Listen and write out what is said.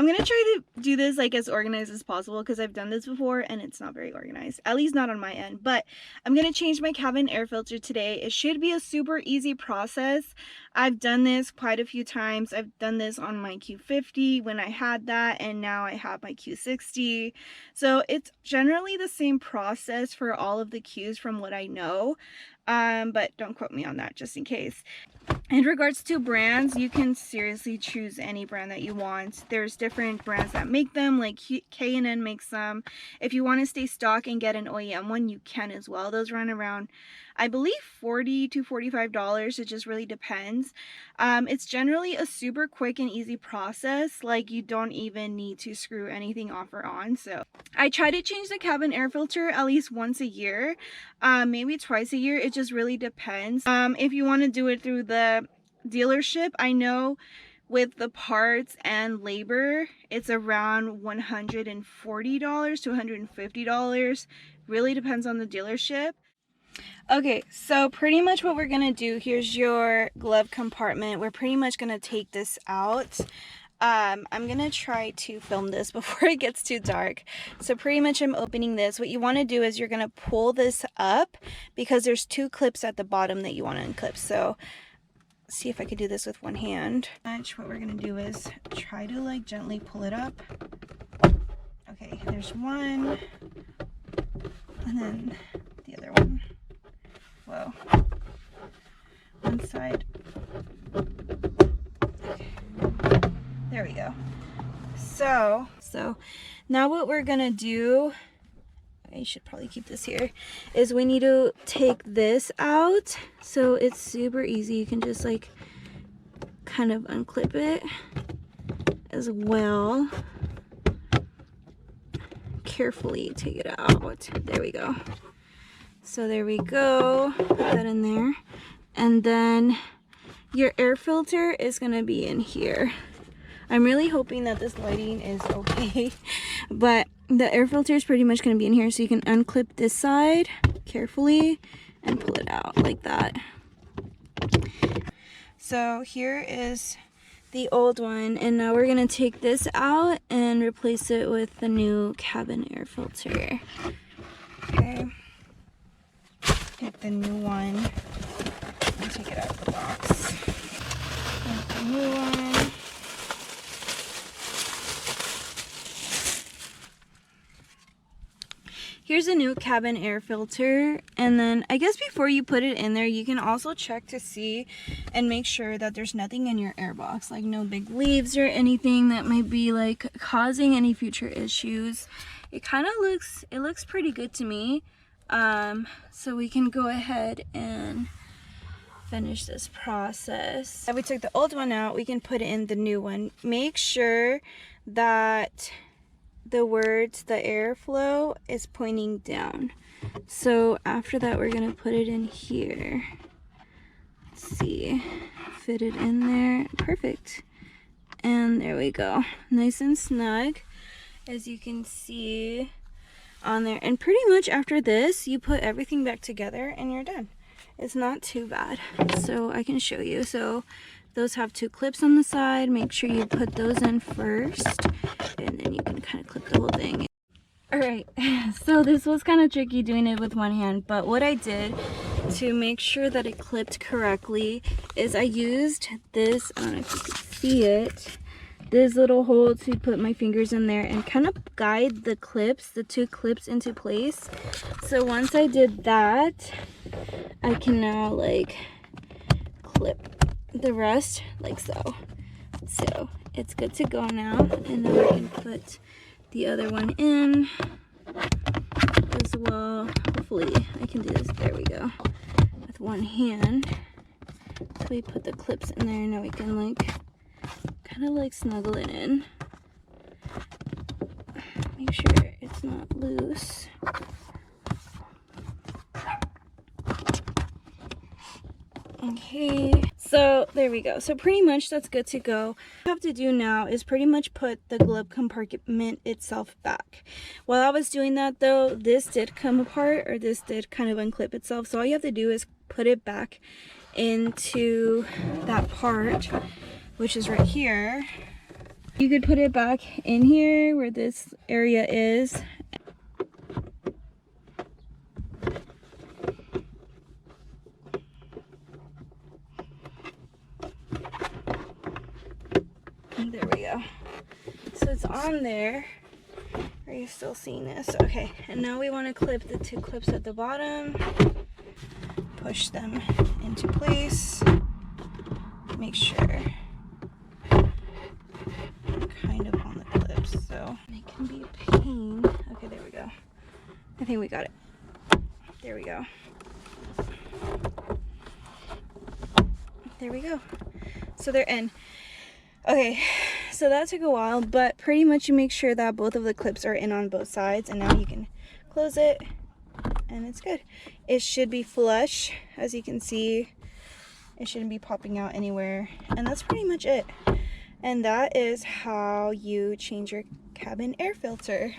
I'm gonna try to do this like as organized as possible because I've done this before and it's not very organized, at least not on my end. But I'm gonna change my cabin air filter today. It should be a super easy process. I've done this quite a few times. I've done this on my Q50 when I had that, and now I have my Q60. So it's generally the same process for all of the Qs from what I know. But don't quote me on that just in case. In regards to brands, you can seriously choose any brand that you want. There's different brands that make them, like K&N makes them. If you want to stay stock and get an OEM one, you can as well. Those run around, I believe, $40 to $45. It just really depends. It's generally a super quick and easy process. Like, you don't even need to screw anything off or on. So I try to change the cabin air filter at least once a year, maybe twice a year. It just really depends. If you want to do it through the dealership, I know with the parts and labor it's around $140 to $150. Really depends on the dealership. Okay, so pretty much what we're gonna do, here's your glove compartment. We're pretty much gonna take this out. I'm gonna try to film this before it gets too dark. So pretty much I'm opening this. What you want to do is you're gonna pull this up because there's two clips at the bottom that you want to unclip. So see if I could do this with one hand. What we're gonna do is try to like gently pull it up. Okay, there's one, and then the other one. Whoa. One side. Okay. There we go. So now what we're gonna do, I should probably keep this here, is we need to take this out. So it's super easy. You can just like kind of unclip it as well. Carefully take it out. There we go. So there we go. Put that in there. And then your air filter is gonna be in here. I'm really hoping that this lighting is okay, but the air filter is pretty much going to be in here. So you can unclip this side carefully and pull it out like that. So here is the old one, and now we're going to take this out and replace it with the new cabin air filter. Okay, take the new one and take it out of the box. Take the new one. Here's a new cabin air filter, and then I guess before you put it in there, you can also check to see and make sure that there's nothing in your air box, like no big leaves or anything that might be like causing any future issues. It kind of looks pretty good to me. So we can go ahead and finish this process. We took the old one out, we can put in the new one. Make sure that the words, the airflow is pointing down. So after that, we're gonna put it in here. Let's see, fit it in there. Perfect. And there we go, nice and snug, as you can see on there. And pretty much after this, you put everything back together and you're done. It's not too bad. So I can show you. So those have two clips on the side. Make sure you put those in first, and then you can kind of clip the whole thing. Alright, so this was kind of tricky doing it with one hand, but what I did to make sure that it clipped correctly is I used this, I don't know if you can see it, this little hole to put my fingers in there and kind of guide the clips, the two clips, into place. So once I did that, I can now like clip the rest like so. So it's good to go now, and then we can put the other one in as well. Hopefully I can do this, there we go, with one hand. So we put the clips in there, now we can like kind of like snuggle it in. Make sure it's not loose. Okay, so there we go. So pretty much that's good to go. What I have to do now is pretty much put the glove compartment itself back. While I was doing that though, this did come apart, or this did kind of unclip itself. So all you have to do is put it back into that part, which is right here. You could put it back in here where this area is. And there we go. So it's on there. Are you still seeing this? Okay, and now we want to clip the 2 clips at the bottom. Push them into place. Make sure they're kind of on the clips, so it can be a pain. Okay, there we go. I think we got it. There we go. There we go. So they're in. Okay, so that took a while, but pretty much you make sure that both of the clips are in on both sides, and now you can close it and it's good. It should be flush, as you can see. It shouldn't be popping out anywhere, and that's pretty much it. And that is how you change your cabin air filter.